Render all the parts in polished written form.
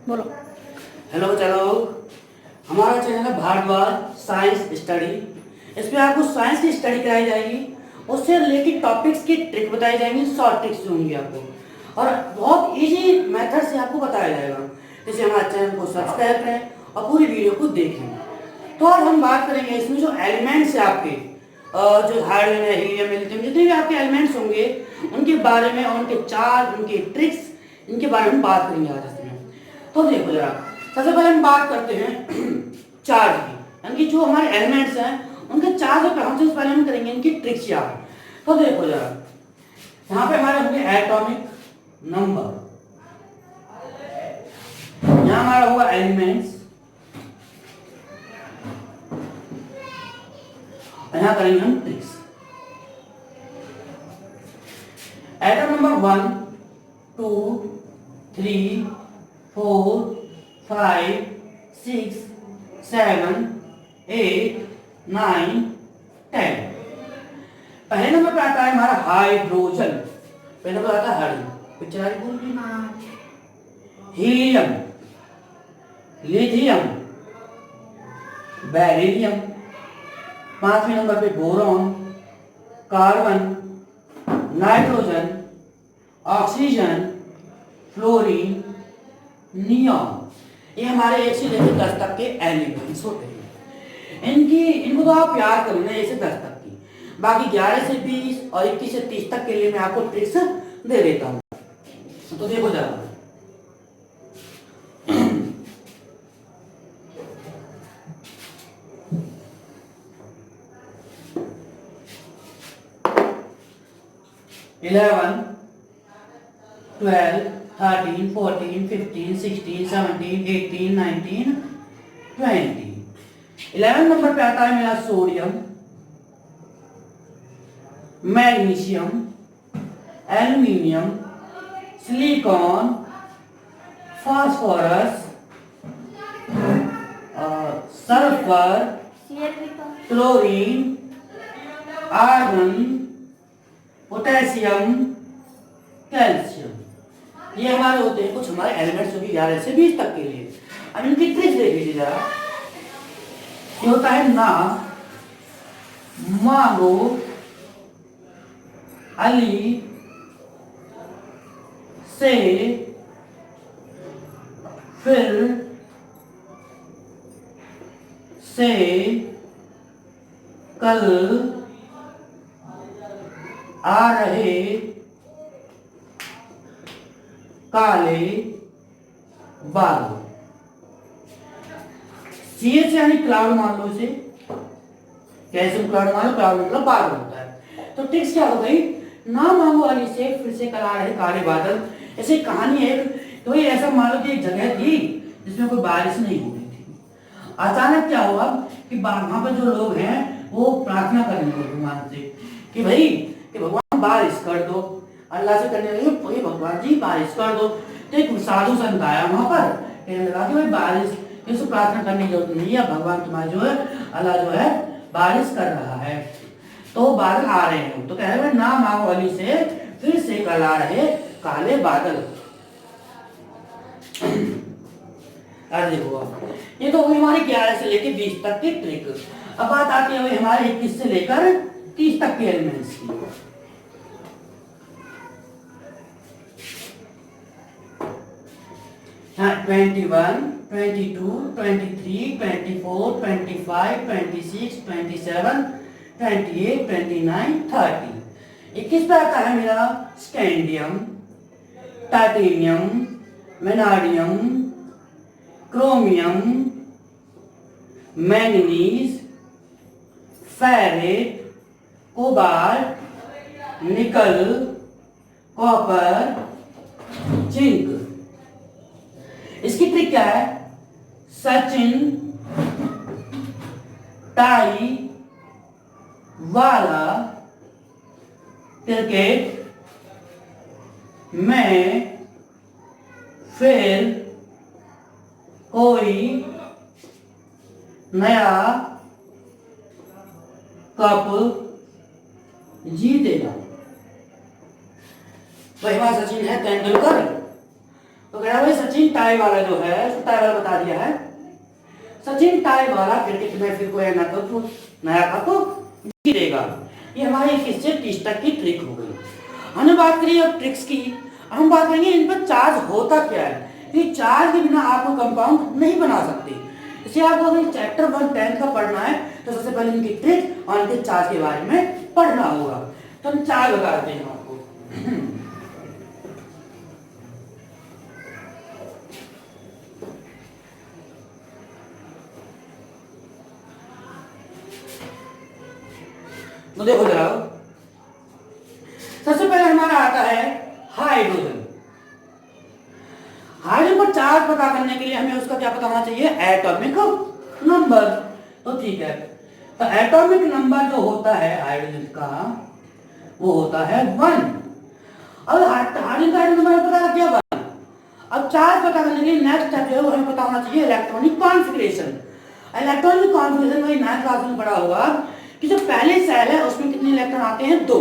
बोलो। हेलो चलो, हमारा चैनल है भारद्वाज साइंस स्टडी। इस पे आपको साइंस की स्टडी कराई जाएगी, उससे रिलेटेड टॉपिक्स की ट्रिक बताई जाएंगी, शॉर्ट ट्रिक्स होंगी आपको और बहुत इजी मेथड से आपको बताया जाएगा। जैसे हमारे चैनल को सब्सक्राइब करें और पूरी वीडियो को देखें। तो आज हम बात करेंगे इसमें जो एलिमेंट्स है आपके, जो हाइड्रोजन है, हीलियम है, लिथियम, जितने भी आपके एलिमेंट्स होंगे उनके बारे में, उनके चार्ज, उनके ट्रिक्स, इनके बारे में बात करेंगे आज इसमें। तो देखो जरा, सबसे पहले हम बात करते हैं चार्ज की, यानी कि जो हमारे एलिमेंट्स हैं उनके चार्ज पे हम सबसे पहले हम करेंगे इनकी ट्रिक्स याद। तो देखो जरा, यहाँ पे हमारे होंगे एटॉमिक नंबर, यहाँ हमारा होगा एलिमेंट्स, यहाँ करेंगे हम ट्रिक्स। Atom number 1 2 3 4 5 6 7 8 9 10। पहले नंबर पे आता है हमारा हाइड्रोजन, पहले नंबर आता है हाइड्रोजन, पिक्चर बोल भी ना, हीलियम, लिथियम, बेरिलियम, पांचवें नंबर पे boron, carbon, nitrogen, oxygen, fluorine, neon. ये हमारे 1 से लेकर 10 तक के एलिमेंट्स होते हैं। इनको तो आप याद कर लेना 1 से 10 तक की, बाकी 11 से 20 और 21 से 30 तक के लिए मैं आपको ट्रिक्स दे देता हूँ। तो देखो जरा, इलेवन 12 13 14 15 16 17 18 19 20। 11 नंबर पे आता है मेरा sodium, magnesium, aluminium, silicon, phosphorus, sulphur, chlorine, argon, potassium, calcium. ये हमारे होते हैं कुछ हमारे एलिमेंट्स, जो कि 11 से 20 तक के लिए। अब इनकी ट्रिक्स देख लीजिए जरा। ये होता है ना, मांगो, अली, से, फिर, से, कल, आ रहे, काले, बादल। सीएच यानी क्लाउड मान लो इसे, कैसे क्लाउड मान लो, क्लाउड मतलब बादल होता है। तो टिक्स क्या हो गई, ना मांगो अली से, फिर से कल आ रहे काले बादल। ऐसे कहानी है, तो ये ऐसा मान लो कि एक जगह थी जिसमें कोई बारिश नहीं हो रही थी। अचानक क्या हुआ कि वहां पर जो लोग हैं वो प्रार्थना करने लगे भगवान से कि भाई कि भगवान बारिश कर दो। अल्लाह से करने लगे, भगवान जी बारिश कर दो। तो एक साधु संत आया वहां पर, कहने लगा कि भाई बारिश, इसको प्रार्थना करने की जरूरत नहीं है, भगवान तुम्हारा जो है अल्लाह जो है बारिश कर रहा है, तो बादल आ रहे हैं। तो कह रहे ना मांगो अली से, फिर से कल आ रहे काले बादल। अरे देखो, ये तो हुई हमारी 11 से लेकर 20 तक की ट्रिक। अब बात आती है हमारे 21 से लेकर 30 तक के एलिमेंट्स की। हाँ, 21 22 23 24 25 26 27 28 29 30। 21 पे आता है मेरा scandium, titanium, vanadium, chromium, manganese, ferrite, cobalt, nickel, copper, zinc. इसकी ट्रिक क्या है, सचिन, टाई, वाला, क्रिकेट, में, फिर, कोई, नया, कप, जीतेगा। वही हमारा सचिन है तेंदुलकर, तो कह रहा भाई सचिन टाई वाला जो है, टाई वाला बता दिया है, सचिन टाई वाला क्रिकेट में फिर कोई नया का तो गिरेगा। ये हमारी किससे 30 तक की ट्रिक हो गई। हमने बात करी अब ट्रिक्स की, हम बात करेंगे इन पर चार्ज होता क्या है। कि चार्ज के बिना आप कंपाउंड नहीं बना सकते। इसलिए आपको अगर चैप्टर 1 10 का पढ़ना है तो सबसे पहले इनकी ट्रिक और इनके चार्ज के बारे में पढ़ना होगा। तो हम चार्ज बता देते हैं आपको। तो देखो जरा, सबसे पहले हमारा आता है हाइड्रोजन। हाइड्रोजन पर चार्ज पता करने के लिए हमें उसका क्या पता होना चाहिए, एटॉमिक नंबर। तो ठीक है, तो एटॉमिक नंबर जो होता है हाइड्रोजन का वो होता है 1। और हाइड्रोजन का एटॉमिक नंबर पता है क्या 1। अब चार्ज पता करने के लिए नेक्स्ट स्टेप जो है वो हमें पता होना चाहिए इलेक्ट्रॉनिक कॉन्फ़िगरेशन। इलेक्ट्रॉनिक कॉन्फ़िगरेशन वही 9th क्लास में पढ़ा होगा कि जो पहले सेल है उसमें कितने इलेक्ट्रॉन आते हैं 2,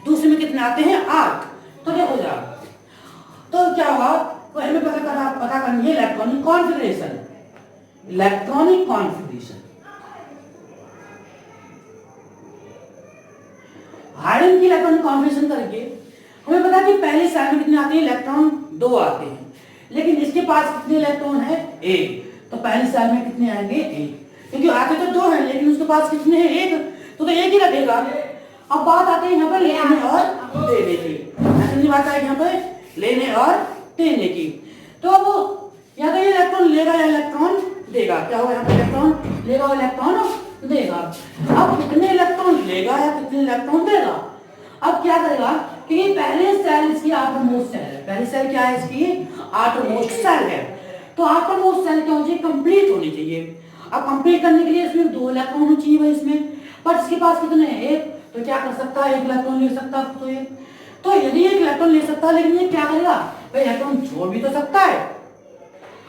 दूसरे में कितने आते हैं 8। तो देखो जरा, तो क्या हुआ, तो हमें पता करनी है electronic configuration. Electronic configuration hydrogen की इलेक्ट्रॉनिक कॉन्फ़िगरेशन करके हमें पता है कि पहले सेल में कितने आते हैं इलेक्ट्रॉन 2 आते हैं, लेकिन इसके पास कितने इलेक्ट्रॉन है 1। तो पहले सेल में कितने आएंगे 1, क्योंकि आते तो 2 हैं लेकिन उसके पास कितने हैं 1, तो 1 ही रखेगा। अब बात आती है यहाँ पर लेने और देने की। समझी बात है यहाँ पे लेने और देने की। तो अब या तो ये इलेक्ट्रॉन लेगा या इलेक्ट्रॉन देगा। क्या होगा यहाँ पे, इलेक्ट्रॉन लेगा और इलेक्ट्रॉन देगा। अब कितने इलेक्ट्रॉन लेगा या कितने इलेक्ट्रॉन देगा। अब क्या करेगा कि पहले सेल इसकी आउटरमोस्ट सेल है। पहली सेल क्या है इसकी, आउटरमोस्ट सेल है। तो आउटरमोस्ट सेल क्या होनी चाहिए, कंप्लीट होनी चाहिए। अब कंप्लीट करने के लिए इसमें 2 इलेक्ट्रॉन होने चाहिए भाई इसमें, पर इसके पास कितने हैं 1। तो क्या कर सकता है, 1 इलेक्ट्रॉन ले सकता है। तो ये तो यदि 1 इलेक्ट्रॉन ले सकता है, लेकिन ये क्या करेगा भाई, इलेक्ट्रॉन छोड़ भी तो सकता है।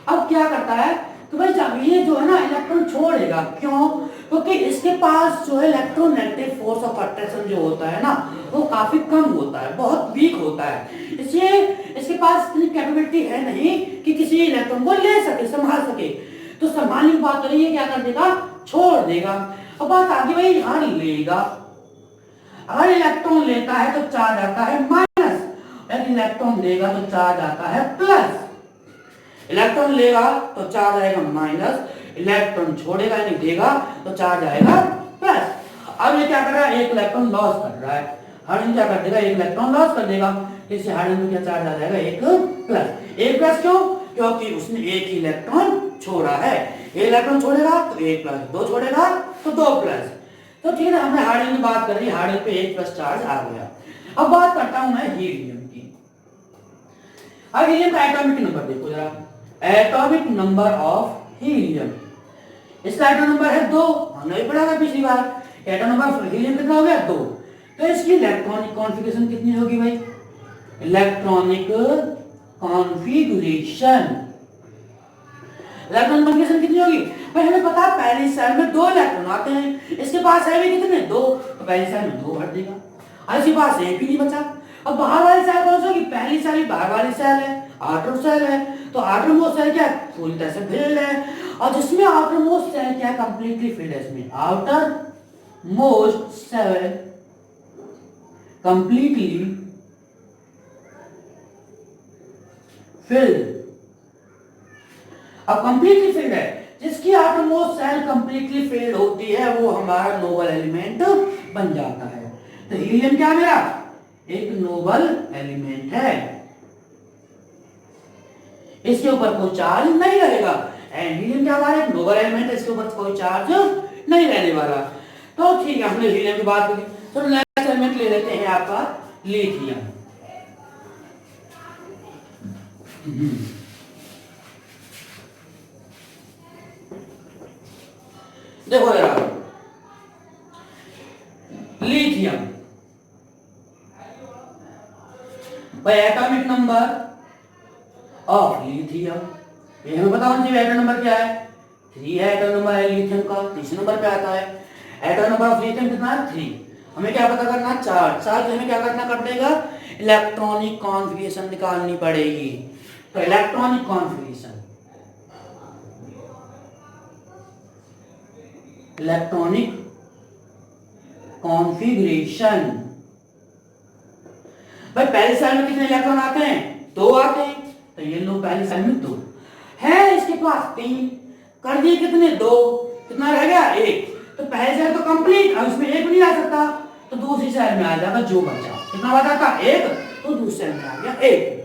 अब क्या करता है तो भाई जब ये जो है ना इलेक्ट्रॉन छोड़ेगा, क्यों, क्योंकि इसके पास जो है इलेक्ट्रोनेगेटिव फोर्स ऑफ अट्रैक्शन जो होता है ना वो काफी कम होता है, बहुत वीक होता है। इसलिए इसके पास इतनी कैपेबिलिटी है नहीं कि किसी इलेक्ट्रॉन को ले सके, संभाल सके। तो संभालने की बात करें, ये क्या कर देगा, छोड़ देगा। अब बात आगे भाई, हर लेगा, अगर इलेक्ट्रॉन लेता है तो चार्ज आता है माइनस, अगर इलेक्ट्रॉन देगा तो चार्ज आता है प्लस। इलेक्ट्रॉन लेगा तो चार्ज आएगा माइनस, इलेक्ट्रॉन छोड़ेगा यानी देगा तो चार्ज आएगा प्लस। अब ये क्या कर रहा है, 1 इलेक्ट्रॉन लॉस कर रहा है। हाइड्रोजन क्या कर देगा, 1 इलेक्ट्रॉन लॉस कर देगा। इससे हाइड्रोजन में क्या चार्ज आ जाएगा, 1 प्लस। 1 प्लस क्यों, क्योंकि उसने 1 ही इलेक्ट्रॉन छोड़ा है। 1 इलेक्ट्रॉन छोड़ेगा तो 1 प्लस, 2 छोड़ेगा तो 2 प्लस। तो ठीक है, हमने हाइड्रोजन की बात करी, हाइड्रोजन पे 1 प्लस चार्ज आ गया। अब बात करता हूं मैं हीलियम की। अब हीलियम का एटॉमिक नंबर देखो जरा, एटॉमिक नंबर ऑफ हीलियम। इसका एटॉमिक नंबर है 2, हमने भी पढ़ा था पिछली बार। एटॉमिक नंबर ऑफ हीलियम कितना हो गया 2। तो इसकी इलेक्ट्रॉनिक कॉन्फ़िगरेशन कितनी होगी भाई, इलेक्ट्रॉनिक कॉन्फ़िगरेशन, इलेक्ट्रॉनिक कॉन्फ़िगरेशन कितनी होगी भाई, हमें पता है पहली सेल में 2 इलेक्ट्रॉन आते हैं, इसके पास है भी कितने 2, तो पहली सेल में 2 भर देगा और इसके पास 1 भी नहीं बचा। अब बाहर वाली सेल कौन सी होगी, पहली सेल बाहर वाली सेल है, आउटर सेल है। तो आउटर मोस्ट सेल क्या है, पूरी तरह से फिल्ड है, और जिसमें आउटर मोस्ट सेल क्या है, कंप्लीटली फिल्ड है। इसमें outermost shell completely filled. अब कंप्लीटली फिल्ड है, जिसकी outermost shell completely filled होती है वो हमारा नोबल एलिमेंट बन जाता है। तो हीलियम क्या मेरा, एक नोबल एलिमेंट है, इसके ऊपर कोई चार्ज नहीं रहेगा। एंड हीलियम क्या हमारा एक नोबल एलिमेंट है, इसके ऊपर कोई चार्ज नहीं रहने वाला। तो ठीक है, हमने हीलियम की बात की। तो नेक्स्ट एलिमेंट ले लेते हैं आपका लिथियम। देखो जरा, लिथियम भाई एटॉमिक नंबर ऑफ लिथियम, ये हमें पता होना चाहिए। एटॉमिक नंबर क्या है, 3 है एटॉमिक नंबर है लिथियम का, तीसरे नंबर पे आता है। एटॉमिक नंबर ऑफ लिथियम कितना है 3। हमें क्या पता करना, चार्ज। चार्ज हमें क्या करना पड़ेगा, इलेक्ट्रॉनिक कॉन्फ़िगरेशन निकालनी पड़ेगी। तो इलेक्ट्रॉनिक कॉन्फ़िगरेशन, इलेक्ट्रॉनिक कॉन्फ़िगरेशन। भाई पहली सेल में कितने इलेक्ट्रॉन आते हैं? 2 आते हैं, तो ये लो पहली सेल में 2 है, इसके पास 3 कर दिए, कितने 2, कितना रह गया 1। तो पहली सेल तो कंप्लीट, अब इसमें 1 नहीं आ सकता, तो दूसरी सेल में आ जाएगा जो बचा, कितना बचा था 1, तो दूसरी सेल में आ गया 1।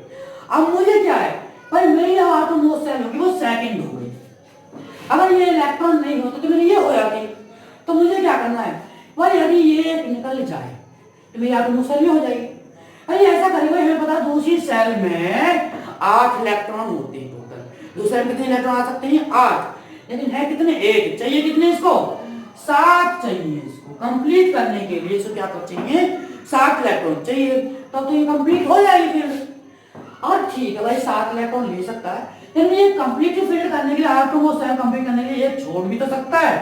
अब मुझे क्या है भाई, मेरी आटोमोस्ट सेल होगी वो सेकंड हो गई। अगर ये इलेक्ट्रॉन नहीं होता तो मेरी ये हो जाती, तो मुझे क्या करना है भाई, यदि ये निकल जाए तो मेरी आटोमोस्ट सेल हो जाएगी। अरे ऐसा करेंगे, हमें पता दूसरी सेल में 8 इलेक्ट्रॉन होते हैं टोटल, दूसरे में कितने इलेक्ट्रॉन आ सकते हैं 8, लेकिन है कितने 1, चाहिए कितने इसको 7 चाहिए, इसको कंप्लीट करने के लिए इसको क्या चाहिए 7 इलेक्ट्रॉन चाहिए, तब तो ये कंप्लीट हो जाएगी फिर। और ठीक है भाई 7 इलेक्ट्रॉन ले सकता है, लेकिन ये कंप्लीट फिल्ड करने के लिए आटोमोस्ट सेल कंप्लीट करने के लिए ये छोड़ भी तो सकता है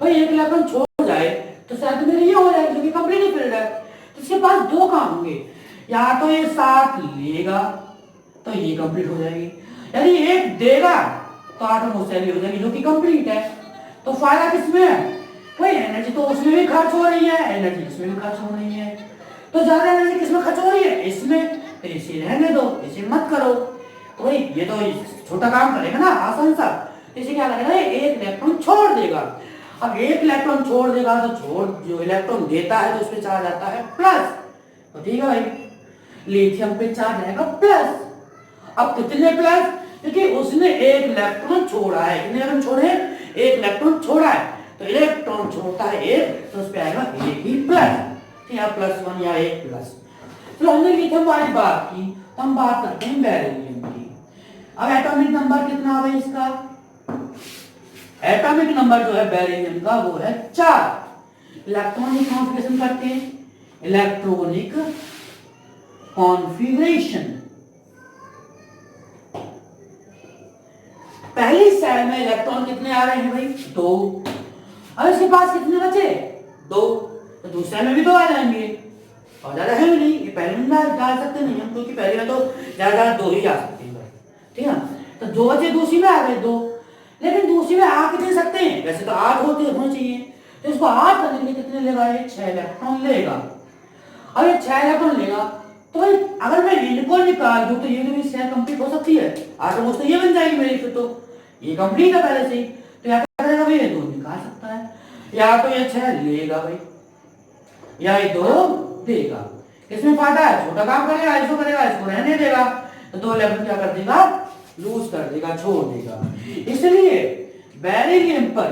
भाई, 1 इलेक्ट्रॉन छोड़ जाए तो शायद मेरे ये हो जाएगी क्योंकि कंप्लीट फील्ड है। तो इसके पास 2 काम होंगे, या तो ये 7 लेगा तो ये कंप्लीट हो जाएगी, यदि 1 देगा तो आटोमोस्ट सेल हो जाएगी जो कि कंप्लीट है। तो फायदा किसमें है भाई, एनर्जी तो उसमें भी खर्च हो रही है, एनर्जी इसमें भी खर्च हो रही है, तो ज्यादा एनर्जी किसमें खर्च हो रही है इसमें, तो इसे रहने दो, इसे मत करो। तो भाई ये तो छोटा काम करेगा ना आसान सा, इसे क्या करेगा 1 इलेक्ट्रॉन छोड़ देगा। अब 1 इलेक्ट्रॉन छोड़ देगा तो छोड़ जो इलेक्ट्रॉन देता है तो उसमें चार्ज आता है प्लस, तो ठीक है भाई लिथियम पे चार्ज आएगा प्लस। अब कितने प्लस, क्योंकि उसने 1 इलेक्ट्रॉन छोड़ा है, कितने इलेक्ट्रॉन छोड़े 1 इलेक्ट्रॉन छोड़ा है, तो इलेक्ट्रॉन छोड़ता है 1 तो उस पे आएगा 1 ही प्लस, या +1 या 1 प्लस। तो हमने लिथियम वाली बात की, तो हम बात करते हैं बेरिलियम की। अब एटॉमिक नंबर कितना है इसका, एटॉमिक नंबर जो है बेरिलियम का वो है 4। इलेक्ट्रॉनिक कॉन्फ़िगरेशन करते हैं, इलेक्ट्रॉनिक कॉन्फ़िगरेशन। पहली सेल में इलेक्ट्रॉन कितने आ रहे हैं भाई 2, अब इसके पास कितने बचे 2, तो दूसरे सेल में भी 2 आ जाएंगे, और ज्यादा है भी नहीं, ये पहले में डाल सकते नहीं हम, क्योंकि पहले में तो ज्यादा 2 ही आ सकते हैं, ठीक है। तो 2 बचे दूसरी में आ गए 2, लेकिन दूसरी में आ कितने सकते हैं, वैसे तो 8 होने चाहिए, तो इसको 8 करने के लिए कितने लेगा, ये 6 इलेक्ट्रॉन लेगा। अब ये 6 इलेक्ट्रॉन लेगा तो भाई अगर मैं इनको निकाल दूं तो ये भी सेल कंप्लीट हो सकती है, आटोमोस्ट तो ये बन जाएगी मेरी, फिर तो ये कंप्लीट है पहले से ही, तो या क्या करेगा भाई ये 2 निकाल सकता है, या तो ये 6 लेगा भाई, या ये 2 देगा। इसमें फायदा है, छोटा काम करेगा, इसको रहने देगा, तो 2 इलेक्ट्रॉन क्या कर देगा लूज कर देगा, छोड़ देगा। इसलिए बेरिलियम पर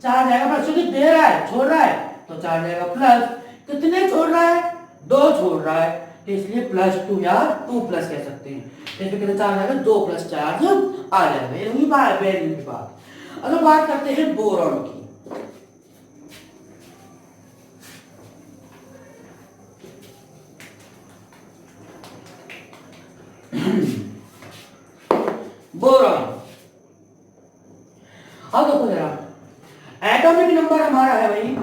चार्ज आएगा प्लस, क्योंकि दे रहा है छोड़ रहा है तो चार्ज आएगा प्लस, कितने छोड़ रहा है 2 छोड़ रहा है, तो इसलिए +2 या 2 प्लस कह सकते हैं, इसमें कितना चार्ज आएगा 2 प्लस चार्ज आ जाएगा, ये हुई बात बेरिलियम की बात। अगर बात करते हैं बोरॉन की, बोरॉन, अब देखो जरा एटॉमिक नंबर हमारा है भाई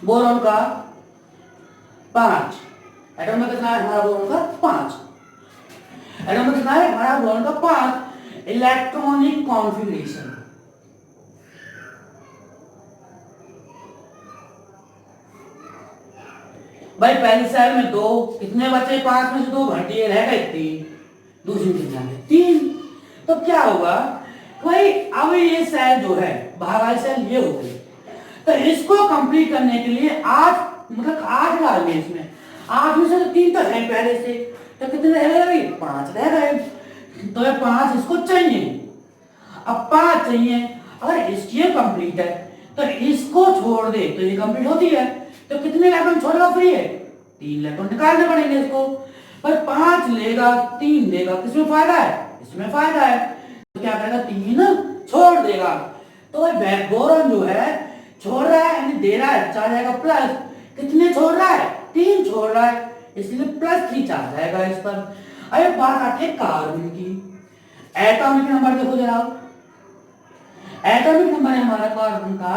बोरॉन का 5, एटॉमिक कितना है हमारा बोरॉन का 5, एटॉमिक कितना है हमारा बोरॉन का 5। इलेक्ट्रॉनिक कॉन्फ़िगरेशन, भाई पहली सेल में 2, कितने बचे 5 में से 2 घट दिए, रह गए 3, दूसरी में कितना है 3, तो क्या होगा भाई अब ये सेल जो है बाहर वाली सेल ये हो गई, तो इसको कंप्लीट करने के लिए 8 मतलब 8 डालने इसमें, 8 में से तो 3 तो है पहले से, तो कितने रह गए भाई 5 रह गए, तो ये 5 इसको चाहिए, अब 5 चाहिए, अगर इसकी कंप्लीट है तो इसको छोड़ दे तो ये कंप्लीट होती है, तो कितने इलेक्ट्रॉन छोड़ेगा फ्री है 3 इलेक्ट्रॉन निकालने पड़ेंगे इसको, पर 5 लेगा 3 देगा, किसमें फायदा है इसमें फायदा है, तो क्या करेगा 3 छोड़ देगा, तो भाई बोरॉन जो है छोड़ रहा है यानी दे रहा है, चार्ज आएगा प्लस, कितने छोड़ रहा है 3 छोड़ रहा है, इसलिए +3 चार्ज आएगा इस पर। अब बात आती है कार्बन की, एटॉमिक नंबर देखो जरा, एटॉमिक नंबर है हमारा कार्बन का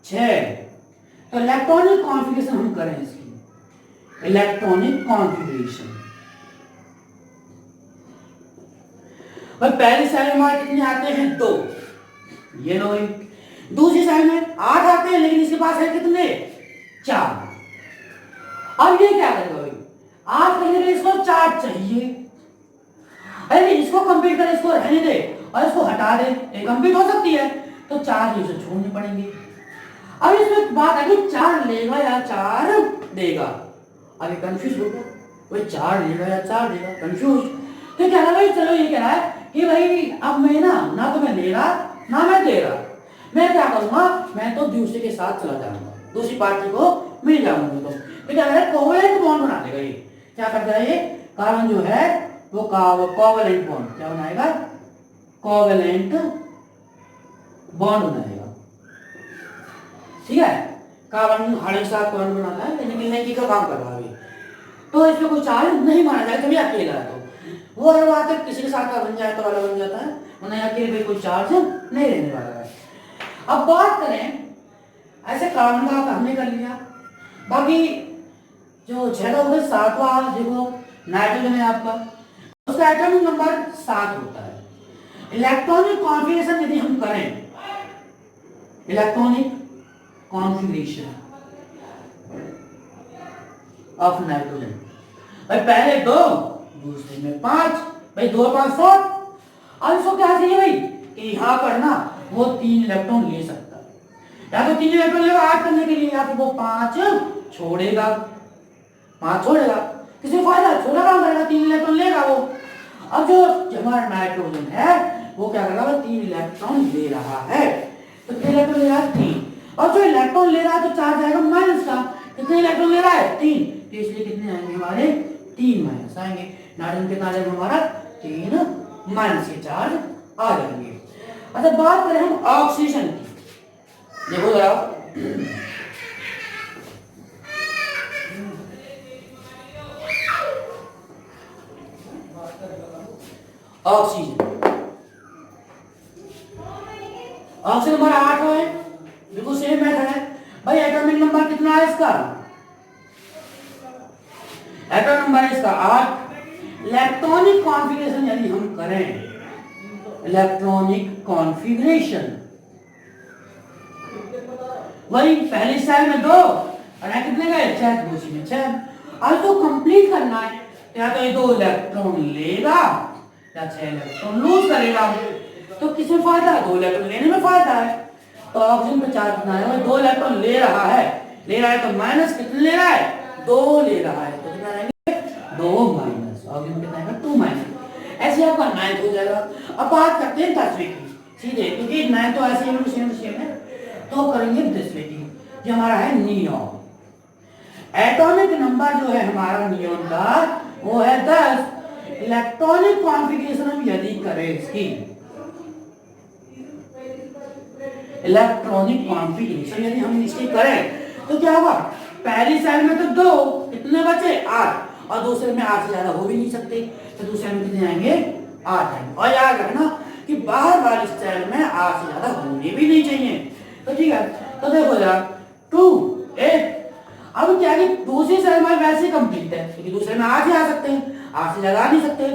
6, तो इलेक्ट्रॉनिक कॉन्फ़िगरेशन हम करें इसकी, इलेक्ट्रॉनिक कॉन्फ़िगरेशन, भाई पहली साइड में हमारे कितने आते हैं 2, ये लो। दूसरी साइड में 8 आते हैं, लेकिन इसके पास है कितने 4। अब ये क्या करेगा भाई, 8 करने के लिए इसको 4 चाहिए। अरे इसको कंप्लीट कर, इसको रहने दे और इसको हटा दे, ये कंप्लीट हो सकती है, तो 4 इसे छोड़ने पड़ेंगे। अब इसमें बात है कि 4 लेगा या 4 देगा। अभी कंफ्यूज हो गया, भाई 4 लेगा या 4 देगा, कंफ्यूज। तो क्या भाई, चलो ये कह रहा है कि भाई अब मैं ना तो मैं ले रहा ना मैं दे रहा, मैं क्या करूंगा, मैं तो दूसरे के साथ चला जाऊंगा, दूसरी पार्टी को मिल जाऊंगा। तो क्या है, कोवेलेंट बॉन्ड बना देगा। ये क्या करता है, ये कार्बन जो है वो कोवेलेंट बॉन्ड क्या बनाएगा, कोवेलेंट बॉन्ड बनाएगा। ठीक है, कार्बन हमेशा बॉन्ड बनाता है, लेकिन नहीं का काम कर रहा है। तो इसमें कोई चार्ज नहीं माना जाएगा, कभी अकेला है तो वो अलग बात है, किसी के साथ का बन जाए तो अलग बन जाता है, वरना अकेले कोई चार्ज नहीं रहने वाला है। अब बात करें ऐसे कार्बन का हमने कर लिया, बाकी जो 6 हो गए, 7वां देखो नाइट्रोजन है आपका, उसका एटॉमिक नंबर 7 होता है। इलेक्ट्रॉनिक कॉन्फ़िगरेशन यदि हम करें, इलेक्ट्रॉनिक कॉन्फ़िगरेशन ऑफ नाइट्रोजन, भाई पहले 2 दूसरे में 5, भाई 2 5 7। अब इसको क्या चाहिए भाई कि यहाँ पर ना वो 3 इलेक्ट्रॉन ले सकता है, या तो 3 इलेक्ट्रॉन लेगा 8 करने के लिए, या तो वो 5 छोड़ेगा, 5 छोड़ेगा, किसी फायदा छोड़ा काम करेगा, 3 इलेक्ट्रॉन लेगा वो। अब जो हमारा नाइट्रोजन है वो क्या कर रहा है, 3 इलेक्ट्रॉन ले रहा है, तो कितने इलेक्ट्रॉन ले रहा है 3, और जो इलेक्ट्रॉन ले रहा है तो चार्ज आएगा माइनस का, कितने इलेक्ट्रॉन ले रहा है 3, तो इसलिए कितने आएंगे हमारे 3 माइनस आएंगे, नाइट्रोजन कितना आएगा हमारा 3 माइनस के चार्ज आ जाएंगे। अच्छा बात करें हम ऑक्सीजन की, देखो जरा ऑक्सीजन, ऑक्सीजन नंबर 8 है, बिल्कुल सेम मेथड है भाई। एटॉमिक नंबर कितना है इसका, एटॉमिक नंबर है इसका 8। इलेक्ट्रॉनिक कॉन्फ़िगरेशन यदि हम करें, इलेक्ट्रॉनिक कॉन्फ़िगरेशन वही पहली सेल में 2 और यहाँ कितने गए 6, दूसरी में 6। अब तो कंप्लीट करना है, या तो ये 2 इलेक्ट्रॉन लेगा या 6 इलेक्ट्रॉन लूज करेगा, तो किसमें फायदा है, 2 इलेक्ट्रॉन लेने में फायदा है। तो ऑक्सीजन पे चार्ज कितना है, 2 इलेक्ट्रॉन ले रहा है तो माइनस कितने ले रहा है 2 ले रहा है, तो कितना रहेंगे 2 माइनस, ऑक्सीजन कितना आएगा 2 माइनस। ऐसे आपका 9th हो जाएगा। अब बात करते हैं 10वीं की सीधे, क्योंकि 9 तो ऐसे ही सेम है, तो करेंगे 10वीं की, जो हमारा है नियॉन। एटॉमिक नंबर जो है हमारा नियॉन का वो है 10। इलेक्ट्रॉनिक कॉन्फ़िगरेशन हम यदि करें इसकी, इलेक्ट्रॉनिक कॉन्फ़िगरेशन यदि हम इसकी करें तो क्या होगा, पहली सेल में तो 2, कितने बचे 8, और दूसरे में 8 से ज्यादा हो भी नहीं सकते, तो दूसरे में कितने आएंगे 8 आएंगे। और याद रखना कि बाहर वाली सेल में 8 से ज्यादा होने भी नहीं चाहिए, तो ठीक है। तो देखो जरा 2 8, अब क्या कि दूसरी सेल में वैसे कंप्लीट है, क्योंकि दूसरे में 8 ही आ सकते हैं, 8 से ज्यादा आ नहीं सकते,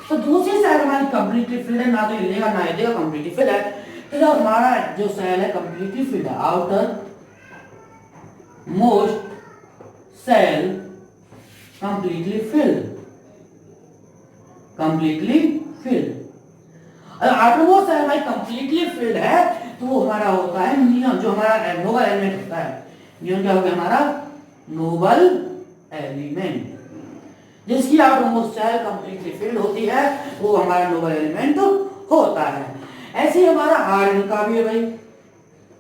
तो दूसरी सेल हमारी कंप्लीटली फिल्ड है, ना तो ये लेगा ना ये देगा, कंप्लीटली फिल्ड है। तो जब हमारा जो सेल है कंप्लीटली फिल्ड है, outermost shell completely filled, completely filled, अगर आउटर मोस्ट सेल हमारी कंप्लीटली फिल्ड है तो वो हमारा होता है नियॉन, जो हमारा नोबल एलिमेंट होता है। नियॉन क्या हो गया हमारा नोबल एलिमेंट, जिसकी outermost shell completely filled होती है वो हमारा नोबल एलिमेंट होता है। ऐसे ही हमारा आर्गन का भी है भाई,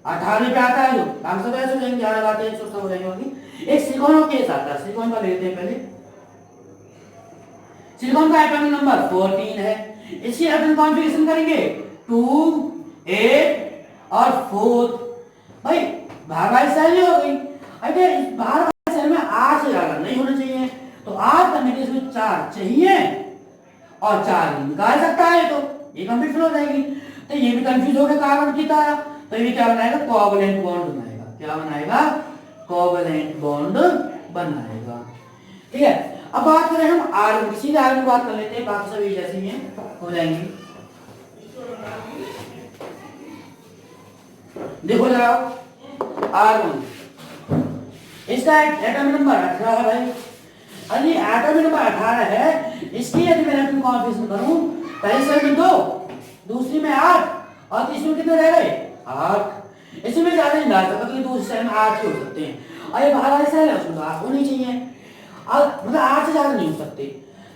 18 पे आता है, जो हम सब ऐसे हो जाएंगे, 11 बातें 100 हो जाएंगे। एक सिलिकॉन केस आता है, सिलिकॉन का लेते हैं पहले। सिलिकॉन का एटॉमिक नंबर 14 है, इसकी एटॉमिक कॉन्फ़िगरेशन करेंगे 2 8 और 4। भाई बाहर वाली सेल हो गई, अगर इस बाहर वाली सेल में 8 से ज्यादा नहीं होना चाहिए, तो 8 करने के इसमें 4 चाहिए और 4 निकाल सकता है, तो ये कंप्लीट हो जाएगी। तो ये भी कंफ्यूज हो गया कार्बन की तरह, तो ये क्या बनाएगा कोवैलेंट बॉन्ड बनाएगा, क्या बनाएगा कोवैलेंट बॉन्ड बनाएगा। ठीक है, अब बात करें हम आर्गन, सीधे आर्गन की बात कर लेते हैं, बाकी सभी जैसे ही हैं हो जाएंगे। देखो जरा R1, इसका एटम नंबर 18 है भाई। अरे एटम नंबर 18 है, इसकी यदि मैं एटम कॉन्फ़िगरेशन करूं, पहली सेल में 2, दूसरी में 8 और तीसरी में कितने रह गए 8। इसमें ज्यादा नहीं डाल सकता क्योंकि दूसरी सेल में 8 ही हो सकते हैं और ये बाहर वाली सेल है उसमें तो 8 होनी चाहिए और मतलब 8 से ज्यादा नहीं हो सकते।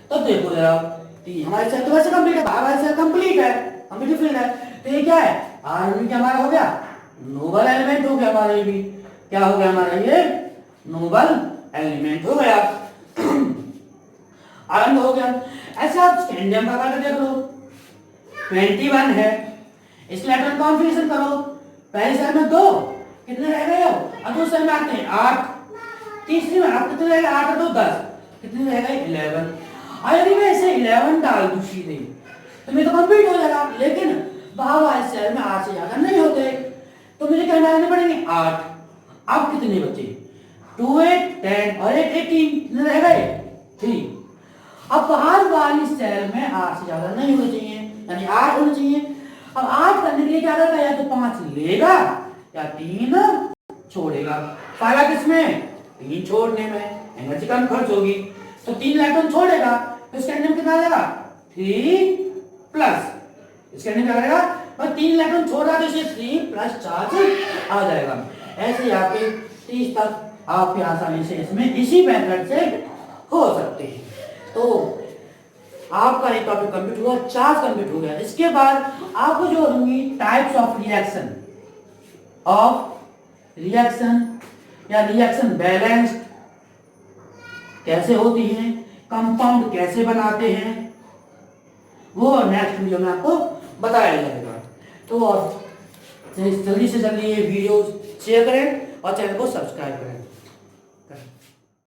तो देखो जरा हमारी सेल तो वैसे कंप्लीट है, बाहर वाली सेल कंप्लीट है, कंप्लीट फील्ड है। तो ये क्या है आर्गन क्या हमारा हो गया नोबल एलिमेंट हो गया हमारा, ये भी क्या हो गया हमारा ये नोबल एलिमेंट हो गया आनंद हो गया। ऐसे आप स्कैंडियम का करके देख लो 21 है, इसके इलेक्ट्रॉन कॉन्फ़िगरेशन करो, पहली सेल में 2 कितने रह गए हो और दूसरी सेल में आते हैं 8, तीसरी में आप कितने रह गए 8 और 2 10, कितने रह गए 11। और यदि मैं इसे 11 डाल दूं सीधे तो मेरे तो कंप्लीट हो जाएगा, लेकिन बाहर वाले सेल में 8 से ज्यादा नहीं होते तो मुझे क्या डालने पड़ेंगे 8। अब कितने बचे 2 8 10 और 8 18, कितने रह गए 3। अब बाहर वाली सेल में 8 से ज्यादा नहीं होना चाहिए, यानी 8 होना चाहिए। अब 8 करने के लिए क्या करेगा, या तो 5 लेगा या 3 छोड़ेगा। फायदा किसमें 3 छोड़ने में, एनर्जी कम खर्च होगी तो 3 इलेक्ट्रॉन छोड़ेगा तो इसके अंदर कितना आ जाएगा 3 प्लस, इसके अंदर क्या करेगा बस 3 इलेक्ट्रॉन छोड़ रहा तो इसे 3 प्लस चार्ज आ जाएगा। ऐसे आपके 30 तक आप आसानी से इसमें इसी मेथड से हो सकते हैं। तो आपका एक टॉपिक कंप्लीट हुआ, चार्ज कंप्लीट हो गया। इसके बाद आपको जो होंगी टाइप्स ऑफ रिएक्शन या रिएक्शन बैलेंस्ड कैसे होती हैं, कंपाउंड कैसे बनाते हैं, वो नेक्स्ट वीडियो में आपको बताया जाएगा। तो जल्दी से जल्दी ये वीडियो शेयर करें और चैनल को सब्सक्राइब करें।